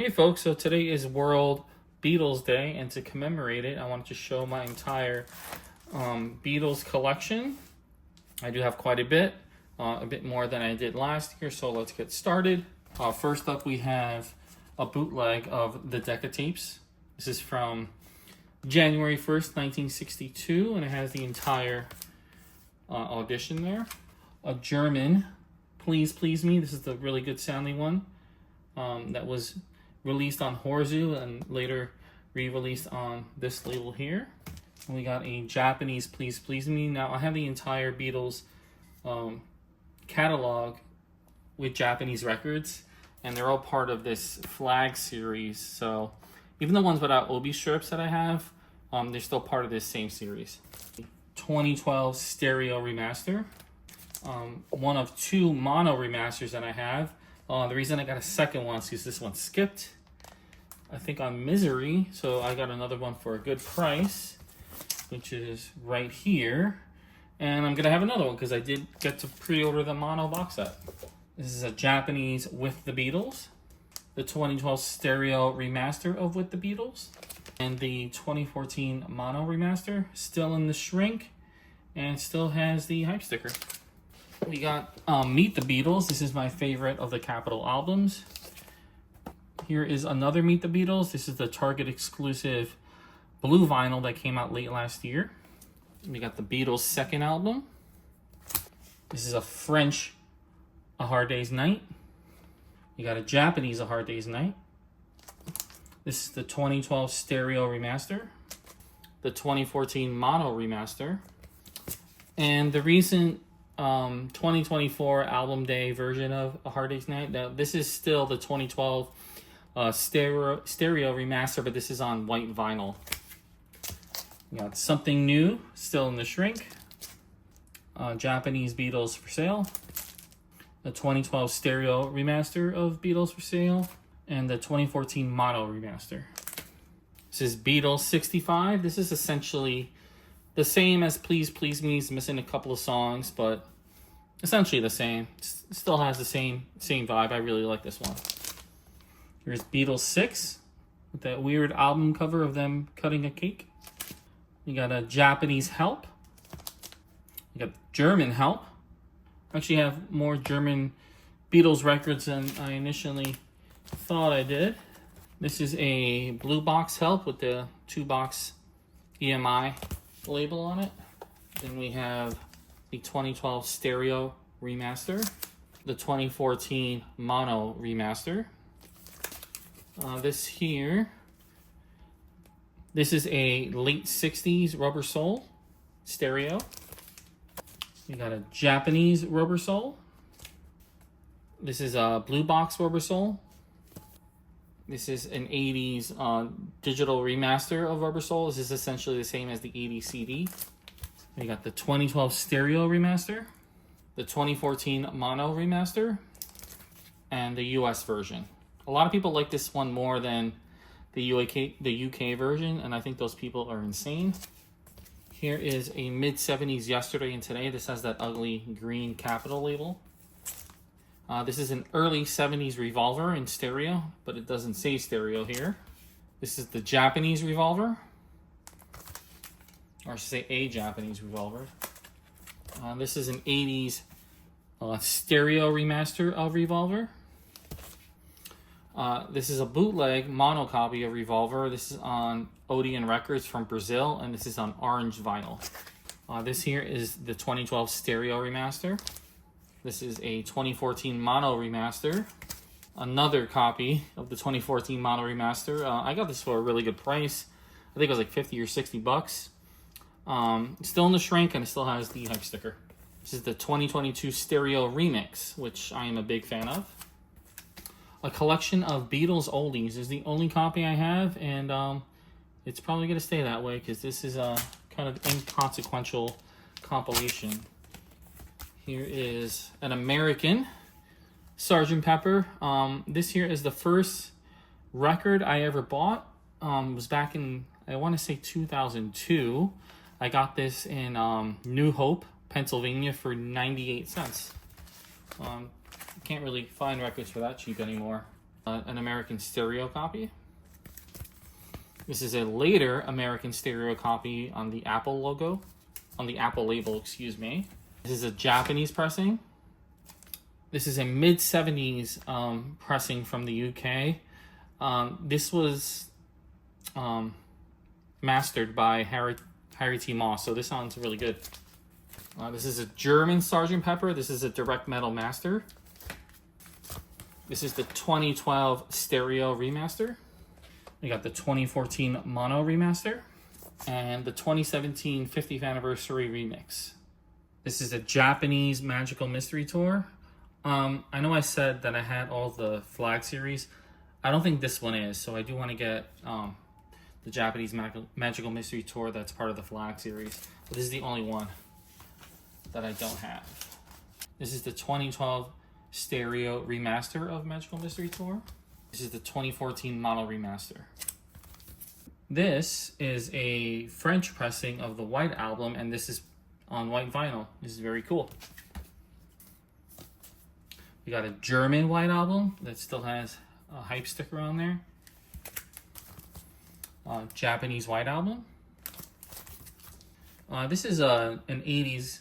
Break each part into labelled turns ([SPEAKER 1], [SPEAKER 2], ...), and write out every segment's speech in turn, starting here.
[SPEAKER 1] Hey folks, so today is World Beatles Day, and to commemorate it, I wanted to show my entire Beatles collection. I do have quite a bit more than I did last year, so let's get started. First up, we have a bootleg of the Decca tapes. This is from January 1st, 1962, and it has the entire audition there. A German, Please Please Me. This is the really good sounding one that was released on Horzu and later re-released on this label here. And we got a Japanese Please Please Me. Now I have the entire Beatles catalog with Japanese records, and they're all part of this flag series. So even the ones without obi strips that I have, they're still part of this same series. 2012 stereo remaster. One of two mono remasters that I have. The reason I got a second one is because this one skipped, I think, on Misery. So I got another one for a good price, which is right here. And I'm going to have another one because I did get to pre-order the mono box set. This is a Japanese With the Beatles. The 2012 stereo remaster of With the Beatles. And the 2014 mono remaster. Still in the shrink and still has the hype sticker. We got Meet the Beatles. This is my favorite of the Capitol albums. Here is another Meet the Beatles. This is the Target exclusive blue vinyl that came out late last year. We got the Beatles' second album. This is a French A Hard Day's Night. We got a Japanese A Hard Day's Night. This is the 2012 stereo remaster. The 2014 mono remaster. And the recent 2024 album day version of A Hard Day's Night. Now, this is still the 2012 stereo remaster, but this is on white vinyl. We got Something New, still in the shrink. Japanese Beatles for sale. The 2012 stereo remaster of Beatles for sale. And the 2014 mono remaster. This is Beatles 65. This is essentially the same as Please Please Me. It's missing a couple of songs, but essentially the same. It still has the same vibe. I really like this one. Here's Beatles 6 with that weird album cover of them cutting a cake. You got a Japanese Help. You got German Help. I actually have more German Beatles records than I initially thought I did. This is a blue box Help with the 2-box EMI label on it. Then we have the 2012 stereo remaster, the 2014 mono remaster. This is a late 60s Rubber Soul stereo. You got a Japanese Rubber Soul. This is a blue box Rubber Soul. This is an 80s digital remaster of Rubber Soul. This is essentially the same as the 80s CD. We got the 2012 stereo remaster, the 2014 mono remaster, and the US version. A lot of people like this one more than the UK version, and I think those people are insane. Here is a mid-70s Yesterday and Today. This has that ugly green Capitol label. This is an early 70s Revolver in stereo, but it doesn't say stereo here. This is the Japanese Revolver, or I should say a Japanese Revolver. This is an 80s stereo remaster of Revolver. This is a bootleg mono copy of Revolver. This is on Odeon Records from Brazil, and this is on orange vinyl. This here is the 2012 stereo remaster. This is a 2014 mono remaster. Another copy of the 2014 mono remaster. I got this for a really good price. I think it was like 50 or 60 bucks. It's still in the shrink, and it still has the hype sticker. This is the 2022 stereo remix, which I am a big fan of. A collection of Beatles oldies is the only copy I have, and it's probably going to stay that way because this is a kind of inconsequential compilation. Here is an American Sgt. Pepper. This here is the first record I ever bought. It was back in, I want to say 2002. I got this in New Hope, Pennsylvania for 98 cents. Can't really find records for that cheap anymore. An American stereo copy. This is a later American stereo copy on the Apple logo, on the Apple label, excuse me. This is a Japanese pressing. This is a mid-70s pressing from the UK. This was mastered by Harry T. Moss, so this sounds really good. This is a German Sgt. Pepper. This is a direct metal master. This is the 2012 stereo remaster. We got the 2014 mono remaster and the 2017 50th anniversary remix. This is a Japanese Magical Mystery Tour. I know I said that I had all the flag series. I don't think this one is, so I do want to get the Japanese Magical Mystery Tour that's part of the flag series. But this is the only one that I don't have. This is the 2012 stereo remaster of Magical Mystery Tour. This is the 2014 mono remaster. This is a French pressing of the White Album, and this is on white vinyl. This is very cool. We got a German White Album that still has a hype sticker on there. Japanese White Album. This is an 80s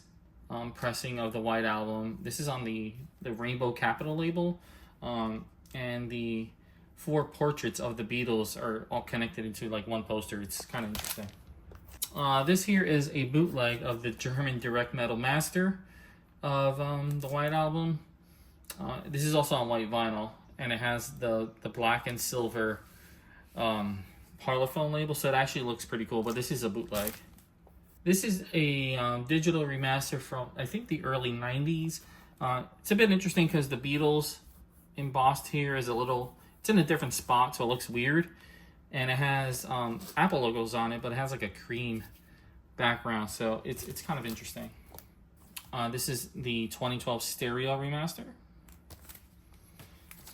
[SPEAKER 1] pressing of the White Album. This is on the Rainbow Capital label, and the 4 portraits of the Beatles are all connected into like one poster. It's kind of interesting. This here is a bootleg of the German direct metal master of the White Album. This is also on white vinyl, and it has the black and silver Parlophone label, so it actually looks pretty cool, but this is a bootleg. This is a digital remaster from, I think, the early 90s. It's a bit interesting because the Beatles embossed here is it's in a different spot, so it looks weird. And it has Apple logos on it, but it has like a cream background, so it's kind of interesting. This is the 2012 stereo remaster.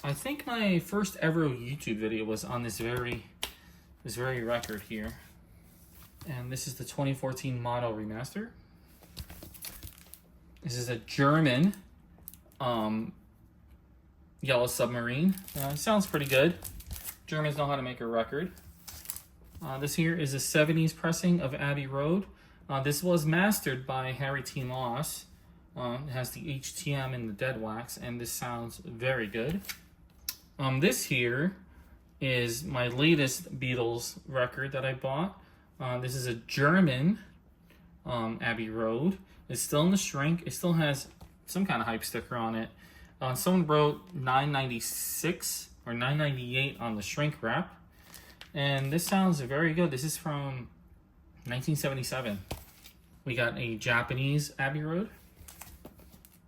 [SPEAKER 1] I think my first ever YouTube video was on this very record here. And this is the 2014 mono remaster. This is a German Yellow Submarine. It sounds pretty good. Germans know how to make a record. This here is a 70s pressing of Abbey Road. This was mastered by Harry T. Moss. It has the HTM and the dead wax, and this sounds very good. This here is my latest Beatles record that I bought. This is a German Abbey Road. It's still in the shrink. It still has some kind of hype sticker on it. Someone wrote $9.96 or $9.98 on the shrink wrap. And this sounds very good. This is from 1977. We got a Japanese Abbey Road.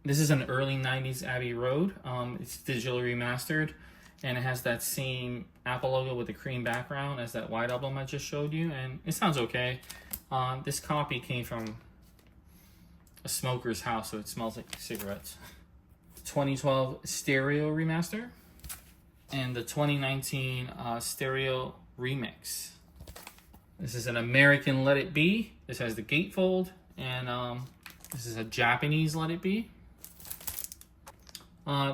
[SPEAKER 1] This is an early 90s Abbey Road. It's digitally remastered, and it has that same Apple logo with the cream background as that White Album I just showed you, and it sounds okay. This copy came from a smoker's house, so it smells like cigarettes. 2012 stereo remaster and the 2019 stereo remix. This is an American Let It Be. This has the gatefold, and this is a Japanese Let It Be.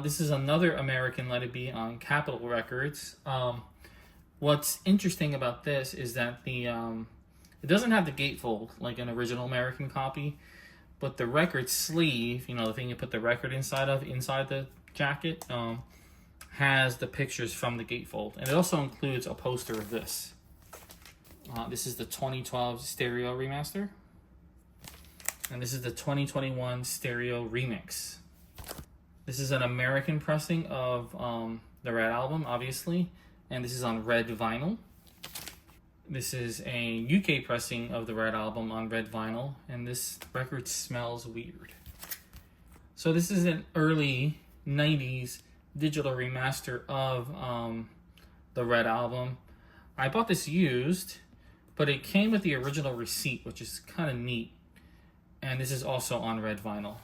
[SPEAKER 1] This is another American Let It Be on Capitol Records. What's interesting about this is that it doesn't have the gatefold like an original American copy, but the record sleeve, the thing you put the record inside the jacket, has the pictures from the gatefold. And it also includes a poster of this. This is the 2012 stereo remaster. And this is the 2021 stereo remix. This is an American pressing of the Red Album, obviously. And this is on red vinyl. This is a UK pressing of the Red Album on red vinyl, and this record smells weird. So this is an early 90s digital remaster of the Red Album. I bought this used, but it came with the original receipt, which is kind of neat. And this is also on red vinyl.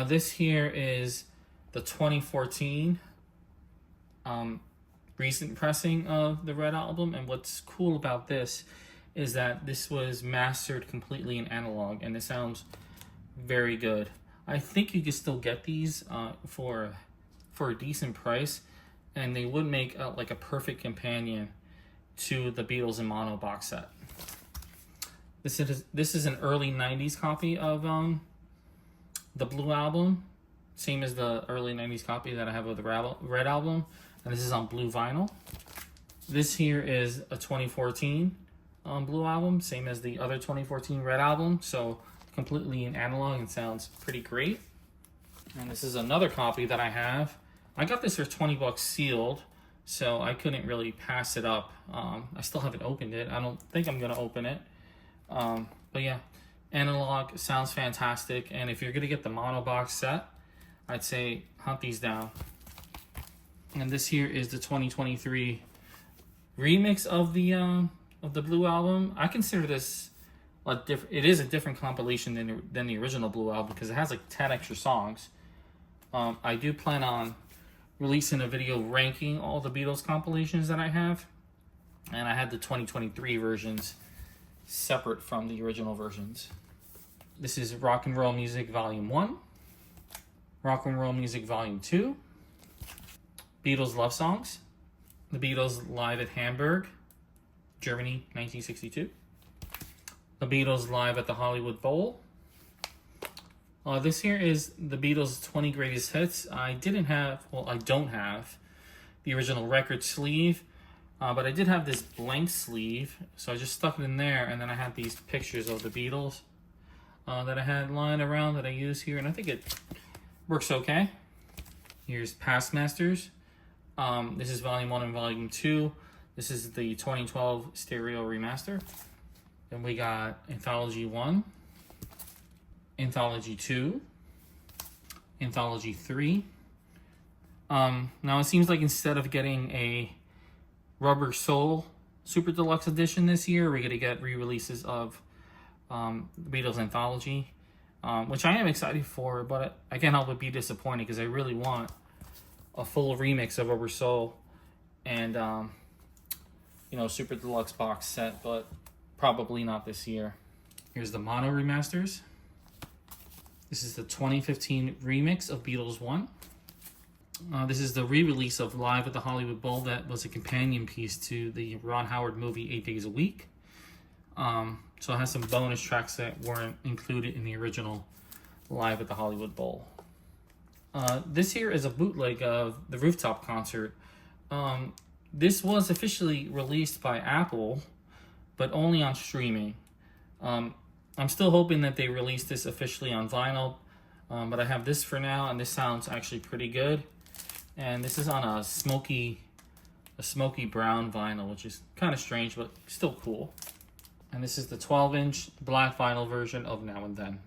[SPEAKER 1] This here is the 2014 recent pressing of the Red Album, and what's cool about this is that this was mastered completely in analog, and it sounds very good. I think you can still get these for a decent price, and they would make like a perfect companion to the Beatles in Mono box set. This is an early 90s copy of the Blue Album, same as the early 90s copy that I have of the Red Album, and this is on blue vinyl. This here is a 2014 Blue Album, same as the other 2014 Red Album, so completely in analog and sounds pretty great. And this is another copy that I have. I got this for 20 bucks sealed, so I couldn't really pass it up. I still haven't opened it. I don't think I'm gonna open it. But yeah, analog sounds fantastic, and if you're gonna get the mono box set, I'd say hunt these down. And this here is the 2023 remix of the Blue Album. I consider this it is a different compilation than the original Blue Album because it has like 10 extra songs. I do plan on releasing a video ranking all the Beatles compilations that I have, and I had the 2023 versions separate from the original versions. This is Rock and Roll Music Volume 1, Rock and Roll Music Volume 2, Beatles Love Songs, The Beatles Live at Hamburg, Germany, 1962, The Beatles Live at the Hollywood Bowl. This here is the Beatles 20 Greatest Hits. I don't have the original record sleeve, but I did have this blank sleeve, so I just stuck it in there, and then I had these pictures of the Beatles that I had lying around that I use here, and I think it works okay. Here's Past Masters. This is Volume 1 and Volume 2. This is the 2012 stereo remaster. Then we got Anthology 1, Anthology 2, Anthology 3. Now it seems like instead of getting a Rubber Soul Super Deluxe Edition this year, we're going to get re-releases of the Beatles Anthology, which I am excited for, but I can't help but be disappointed because I really want a full remix of Rubber Soul and Super Deluxe box set, but probably not this year. Here's the mono remasters. This is the 2015 remix of Beatles 1. This is the re-release of Live at the Hollywood Bowl that was a companion piece to the Ron Howard movie 8 Days a Week. So it has some bonus tracks that weren't included in the original Live at the Hollywood Bowl. This here is a bootleg of the Rooftop Concert. This was officially released by Apple, but only on streaming. I'm still hoping that they release this officially on vinyl, but I have this for now, and this sounds actually pretty good. And this is on a smoky brown vinyl, which is kind of strange, but still cool. And this is the 12-inch black vinyl version of Now and Then.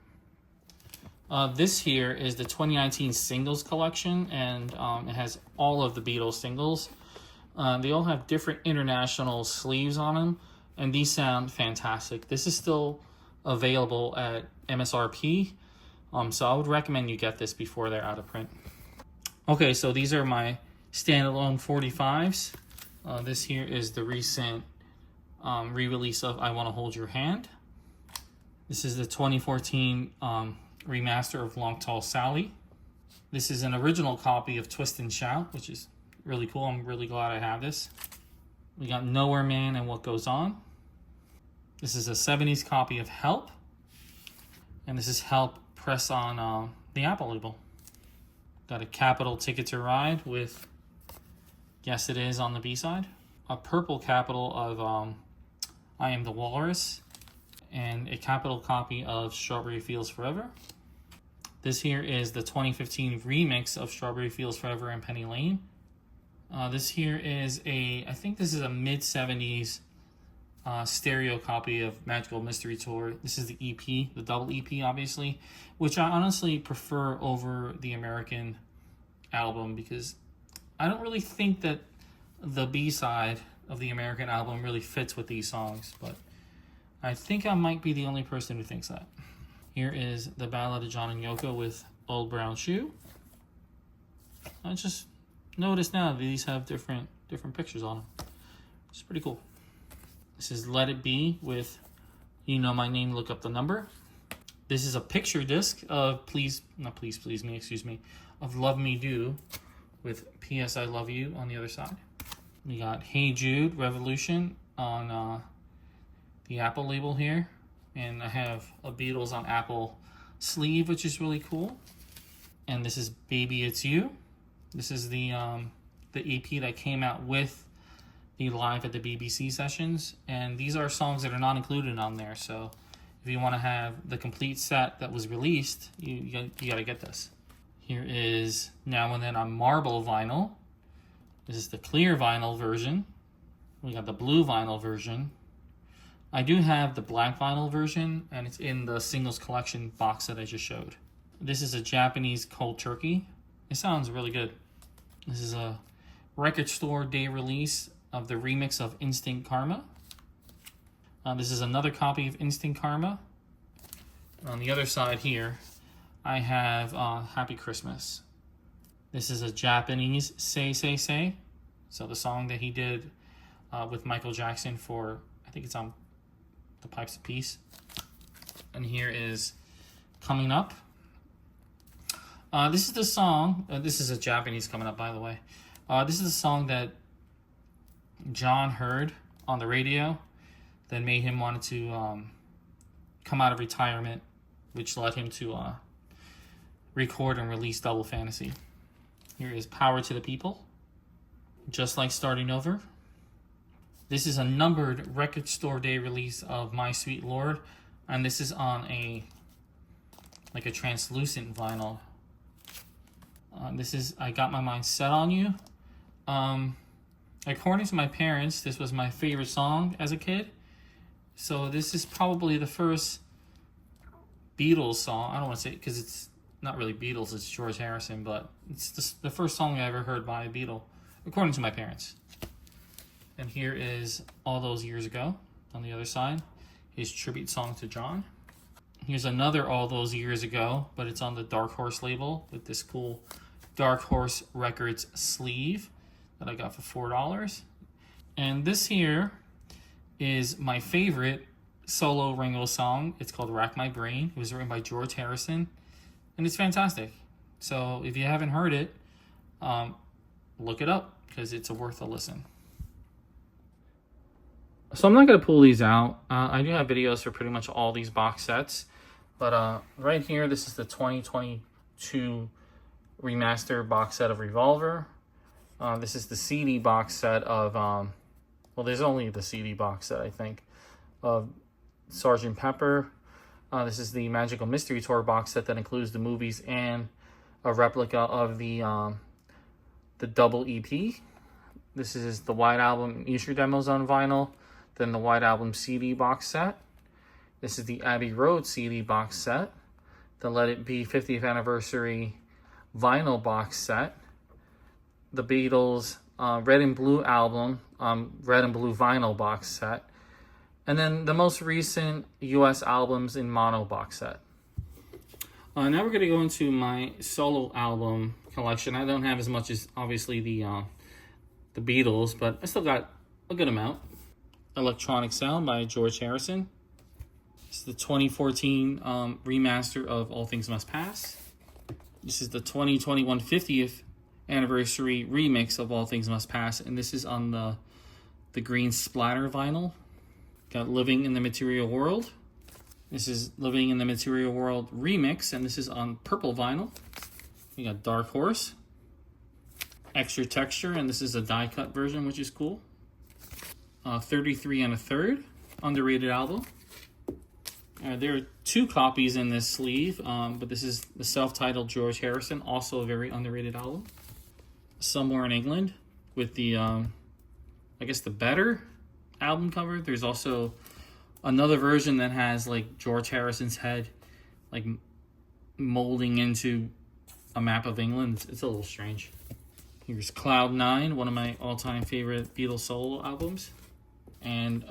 [SPEAKER 1] This here is the 2019 Singles Collection, and it has all of the Beatles singles. They all have different international sleeves on them, and these sound fantastic. This is still available at MSRP, so I would recommend you get this before they're out of print. Okay, so these are my standalone 45s. This here is the recent re-release of I Want to Hold Your Hand. This is the 2014 remaster of Long Tall Sally. This is an original copy of Twist and Shout, which is really cool. I'm really glad I have this. We got Nowhere Man and What Goes On. This is a 70s copy of Help. And this is Help press on the Apple label. Got a Capitol Ticket to Ride with Yes It Is on the B-side. A purple Capitol of I Am the Walrus. And a Capitol copy of Strawberry Fields Forever. This here is the 2015 remix of Strawberry Fields Forever and Penny Lane. This here is I think this is a mid-70s stereo copy of Magical Mystery Tour. This is the EP, the double EP, obviously, which I honestly prefer over the American album because I don't really think that the B-side of the American album really fits with these songs, but I think I might be the only person who thinks that. Here is the Ballad of John and Yoko with Old Brown Shoe. I just noticed now these have different pictures on them. It's pretty cool. This is Let It Be with You Know My Name, Look Up the Number. This is a picture disc of of Love Me Do, with P.S. I Love You on the other side. We got Hey Jude Revolution on the Apple label here. And I have a Beatles on Apple sleeve, which is really cool. And this is Baby It's You. This is the EP that came out with the Live at the BBC sessions. And these are songs that are not included on there. So if you want to have the complete set that was released, you got to get this. Here is Now and Then on marble vinyl. This is the clear vinyl version. We got the blue vinyl version. I do have the black vinyl version, and it's in the singles collection box that I just showed. This is a Japanese cold turkey. It sounds really good. This is a record store day release of the remix of Instant Karma. This is another copy of Instant Karma. On the other side here, I have Happy Christmas. This is a Japanese Say Say Say. So the song that he did with Michael Jackson for, I think it's on The Pipes of Peace. And here is Coming Up. This is the song, this is a Japanese Coming Up, by the way. This is the song that John heard on the radio that made him want to come out of retirement, which led him to record and release Double Fantasy. Here is Power to the People, Just Like Starting Over. This is a numbered record store day release of My Sweet Lord, and this is on a translucent vinyl. This is I Got My Mind Set on You. According to my parents, this was my favorite song as a kid. So this is probably the first Beatles song. I don't want to say it because it's not really Beatles, it's George Harrison, but it's the first song I ever heard by a Beatle, according to my parents. And here is All Those Years Ago on the other side, his tribute song to John. Here's another All Those Years Ago, but it's on the Dark Horse label with this cool Dark Horse Records sleeve that I got for $4. And this here is my favorite solo Ringo song. It's called Rack My Brain. It was written by George Harrison, and it's fantastic. So if you haven't heard it, look it up because it's worth a listen. So I'm not going to pull these out. I do have videos for pretty much all these box sets. But right here, this is the 2022 remaster box set of Revolver. This is the CD box set of, well, there's only the CD box set, I think, of Sgt. Pepper. This is the Magical Mystery Tour box set that includes the movies and a replica of the double EP. This is the White Album Easter Demos on vinyl. Then the White Album CD box set. This is the Abbey Road CD box set. The Let It Be 50th Anniversary vinyl box set. The Beatles Red and Blue album, Red and Blue vinyl box set. And then the most recent US albums in mono box set. Now we're going to go into my solo album collection. I don't have as much as obviously the Beatles, but I still got a good amount. Electronic Sound by George Harrison. This is the 2014 remaster of All Things Must Pass. This is the 2021 50th anniversary remix of All Things Must Pass, and this is on the green splatter vinyl. Got Living in the Material World. This is Living in the Material World remix, and this is on purple vinyl. We got Dark Horse. Extra Texture, and this is a die cut version, which is cool. 33 1/3, underrated album. There are 2 copies in this sleeve, but this is the self-titled George Harrison, also a very underrated album. Somewhere in England, with the, I guess the better album cover. There's also another version that has like George Harrison's head like molding into a map of England. It's a little strange. Here's Cloud 9, one of my all-time favorite Beatles solo albums. And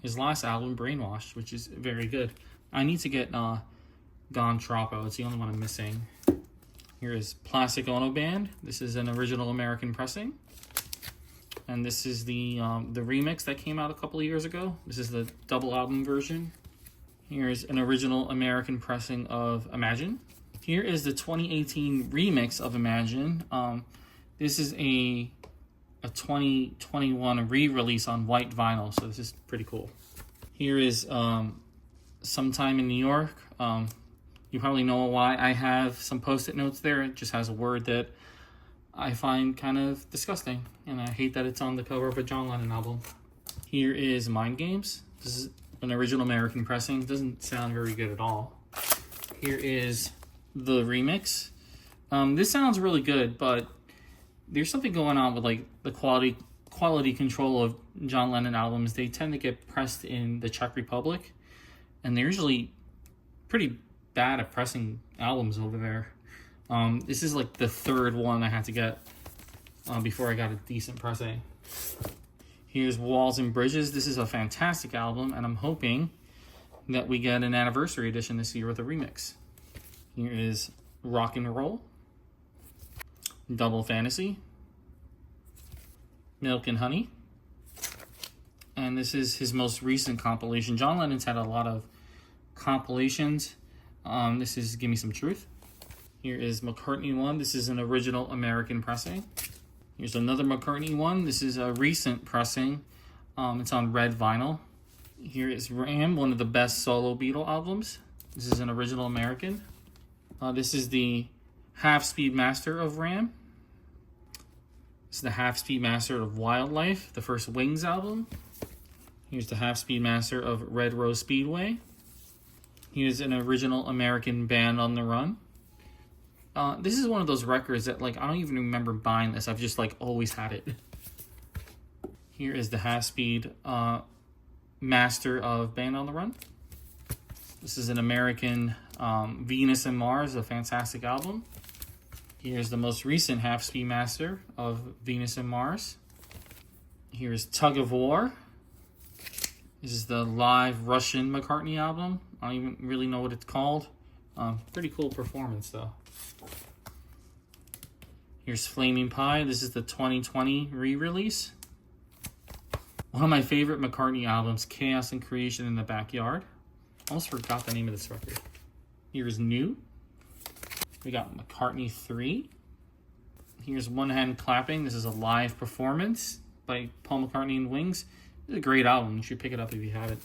[SPEAKER 1] his last album, Brainwashed, which is very good. I need to get Gone Troppo. It's the only one I'm missing. Here is Plastic Ono Band. This is an original American pressing. And this is the remix that came out a couple of years ago. This is the double album version. Here's an original American pressing of Imagine. Here is the 2018 remix of Imagine. This is a 2021 re-release on white vinyl, so this is pretty cool. Here is Sometime in New York. You probably know why I have some post-it notes there. It just has a word that I find kind of disgusting, and I hate that it's on the cover of a John Lennon album. Here is Mind Games. This is an original American pressing. Doesn't sound very good at all. Here is the remix. This sounds really good, but there's something going on with like the quality control of John Lennon albums. They tend to get pressed in the Czech Republic, and they're usually pretty bad at pressing albums over there. This is like the third one I had to get before I got a decent pressing. Here's Walls and Bridges. This is a fantastic album, and I'm hoping that we get an anniversary edition this year with a remix. Here is Rock and Roll, Double Fantasy, Milk and Honey, and this is his most recent compilation. John Lennon's had a lot of compilations. This is Give Me Some Truth. Here is McCartney 1. This is an original American pressing. Here's another McCartney 1. This is a recent pressing. It's on red vinyl. Here is Ram, one of the best solo Beatle albums. This is an original American. This is the half-speed master of Ram. This is the half-speed master of Wildlife, the first Wings album. Here's the half-speed master of Red Rose Speedway. Here's an original American Band on the Run. This is one of those records that like I don't even remember buying this. I've just like always had it. Here is the half-speed master of Band on the Run. This is an American Venus and Mars, a fantastic album. Here's the most recent half-speed master of Venus and Mars. Here's Tug of War. This is the live Russian McCartney album. I don't even really know what it's called. Pretty cool performance though. Here's Flaming Pie. This is the 2020 re-release. One of my favorite McCartney albums, Chaos and Creation in the Backyard. Almost forgot the name of this record. Here's New. We got McCartney 3. Here's One Hand Clapping. This is a live performance by Paul McCartney and Wings. This is a great album. You should pick it up if you haven't.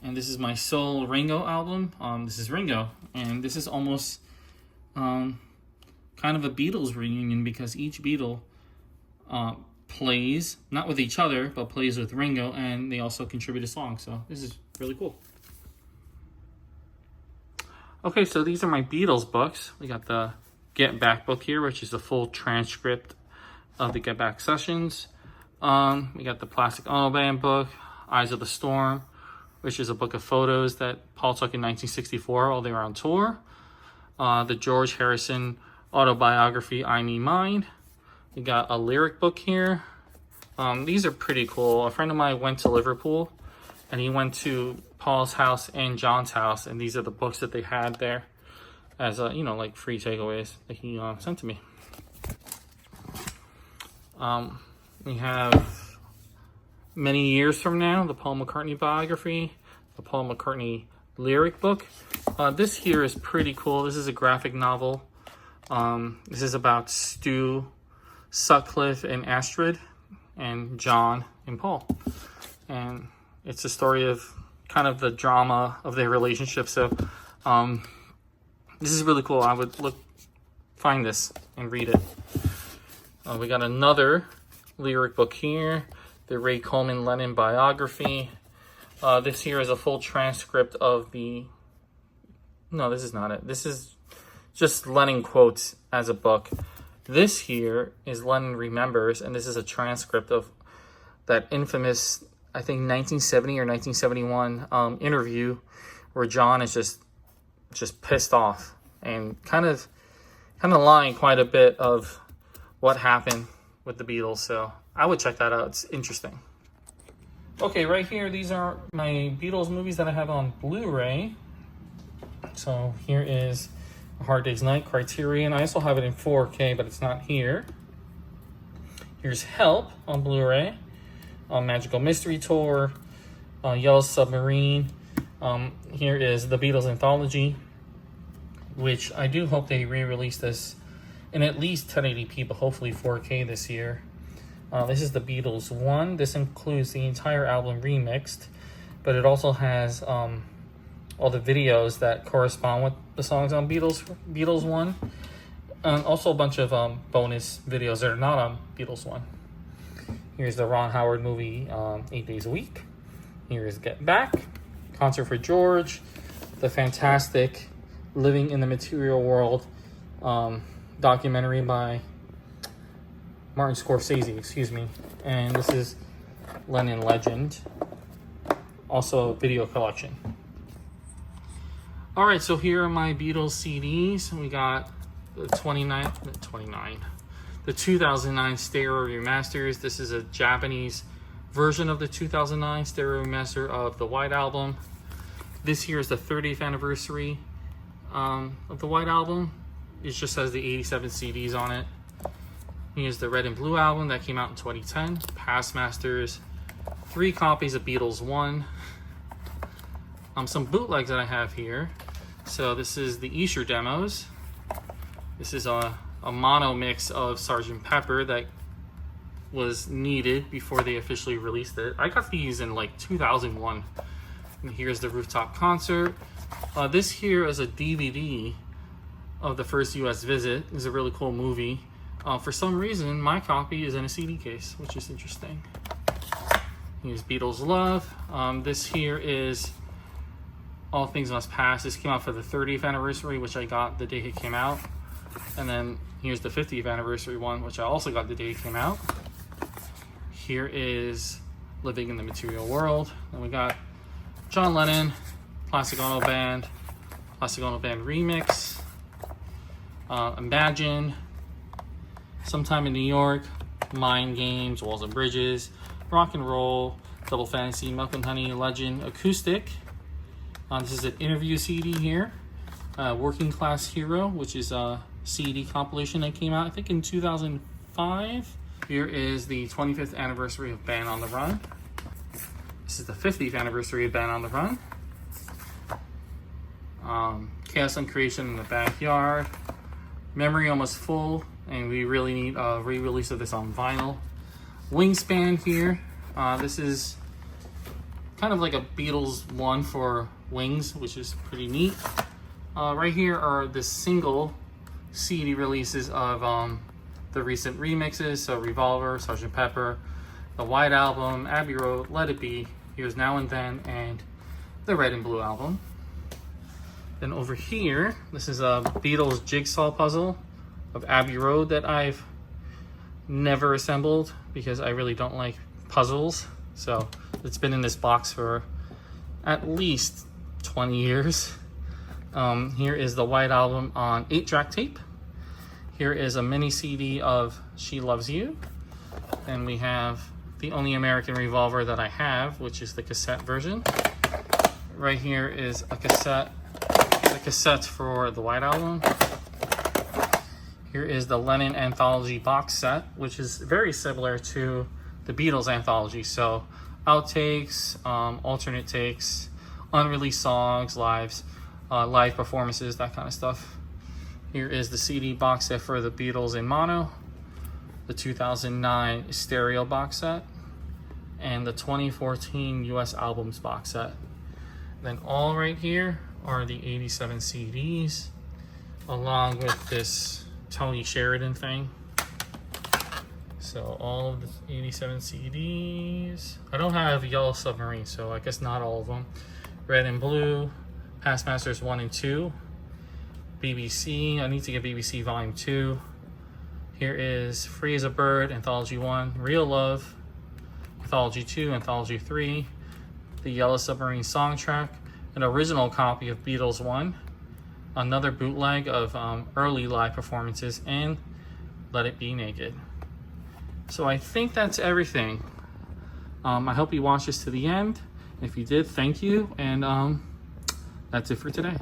[SPEAKER 1] And this is my Soul Ringo album. This is Ringo. And this is almost kind of a Beatles reunion because each Beatle plays, not with each other, but plays with Ringo, and they also contribute a song. So this is really cool. Okay, so these are my Beatles books. We got the Get Back book here, which is the full transcript of the Get Back sessions. We got the Plastic Ono Band book, Eyes of the Storm, which is a book of photos that Paul took in 1964 while they were on tour. The George Harrison autobiography, I Need Mine. We got a lyric book here. These are pretty cool. A friend of mine went to Liverpool, and he went to Paul's house and John's house, and these are the books that they had there as like free takeaways that he sent to me. We have Many Years From Now, the Paul McCartney biography, the Paul McCartney lyric book. This here is pretty cool. This is a graphic novel. This is about Stu, Sutcliffe, and Astrid, and John and Paul. And it's a story of kind of the drama of their relationship. So this is really cool. I would find this and read it. We got another lyric book here, the Ray Coleman Lennon biography. This here is a full transcript of the... No, this is not it. This is just Lennon quotes as a book. This here is Lennon Remembers, and this is a transcript of that infamous, I think, 1970 or 1971 interview where John is just pissed off and kind of lying quite a bit of what happened with the Beatles. So I would check that out. It's interesting. Okay, right here, these are my Beatles movies that I have on Blu-ray. So here is A Hard Day's Night, Criterion. I also have it in 4K, but it's not here. Here's Help on Blu-ray, Magical Mystery Tour, Yellow Submarine. Here is the Beatles Anthology, which I do hope they re-release this in at least 1080p, but hopefully 4K this year. This is the Beatles 1. This includes the entire album remixed, but it also has all the videos that correspond with the songs on Beatles 1, and also a bunch of bonus videos that are not on Beatles 1. Here's the Ron Howard movie, 8 Days a Week. Here's Get Back, Concert for George, the fantastic Living in the Material World documentary by Martin Scorsese, excuse me. And this is Lennon Legend, also a video collection. All right, so here are my Beatles CDs. We got the 2009 stereo remasters. This is a Japanese version of the 2009 stereo remaster of the White Album. This here is the 30th anniversary of the White Album. It just has the 87 CDs on it. Here's the Red and Blue album that came out in 2010. Past masters, 3 copies of Beatles 1. Some bootlegs that I have here. So this is the Esher demos. This is a mono mix of Sgt. Pepper that was needed before they officially released it. I got these in like 2001. And here's the Rooftop Concert. This here is a DVD of the first US visit. It's a really cool movie. For some reason, my copy is in a CD case, which is interesting. Here's Beatles Love. This here is All Things Must Pass. This came out for the 30th anniversary, which I got the day it came out. And then here's the 50th anniversary one, which I also got the day it came out. Here is Living in the Material World. Then we got John Lennon, Plastic Ono Band Remix, Imagine, Sometime in New York, Mind Games, Walls and Bridges, Rock and Roll, Double Fantasy, Milk and Honey, Legend, Acoustic. This is an interview CD here. Working Class Hero, which is a CD compilation that came out, I think, in 2005. Here is the 25th anniversary of Band on the Run. This is the 50th anniversary of Band on the Run. Chaos and Creation in the Backyard. Memory Almost Full, and we really need a re-release of this on vinyl. Wingspan here. This is kind of like a Beatles one for Wings, which is pretty neat. Right here are the single CD releases of the recent remixes. So Revolver, Sgt. Pepper, the White Album, Abbey Road, Let It Be, Here's Now and Then, and the Red and Blue album. Then over here, this is a Beatles jigsaw puzzle of Abbey Road that I've never assembled because I really don't like puzzles. So it's been in this box for at least 20 years. Here is the White Album on 8-track tape. Here is a mini CD of She Loves You. And we have the only American Revolver that I have, which is the cassette version. Right here is a cassette, the cassette for the White Album. Here is the Lennon Anthology box set, which is very similar to the Beatles Anthology. So outtakes, alternate takes, unreleased songs, live performances, that kind of stuff. Here is the CD box set for the Beatles in mono, the 2009 stereo box set, and the 2014 US albums box set. Then all right here are the 87 CDs, along with this Tony Sheridan thing. So all of the 87 CDs. I don't have Yellow Submarine, so I guess not all of them. Red and Blue, Past Masters 1 and 2, BBC, I need to get BBC Volume 2. Here is Free as a Bird, Anthology 1, Real Love, Anthology 2, Anthology 3, the Yellow Submarine song track, an original copy of Beatles 1, another bootleg of early live performances, and Let It Be Naked. So I think that's everything. I hope you watched this to the end. If you did, thank you, and that's it for today.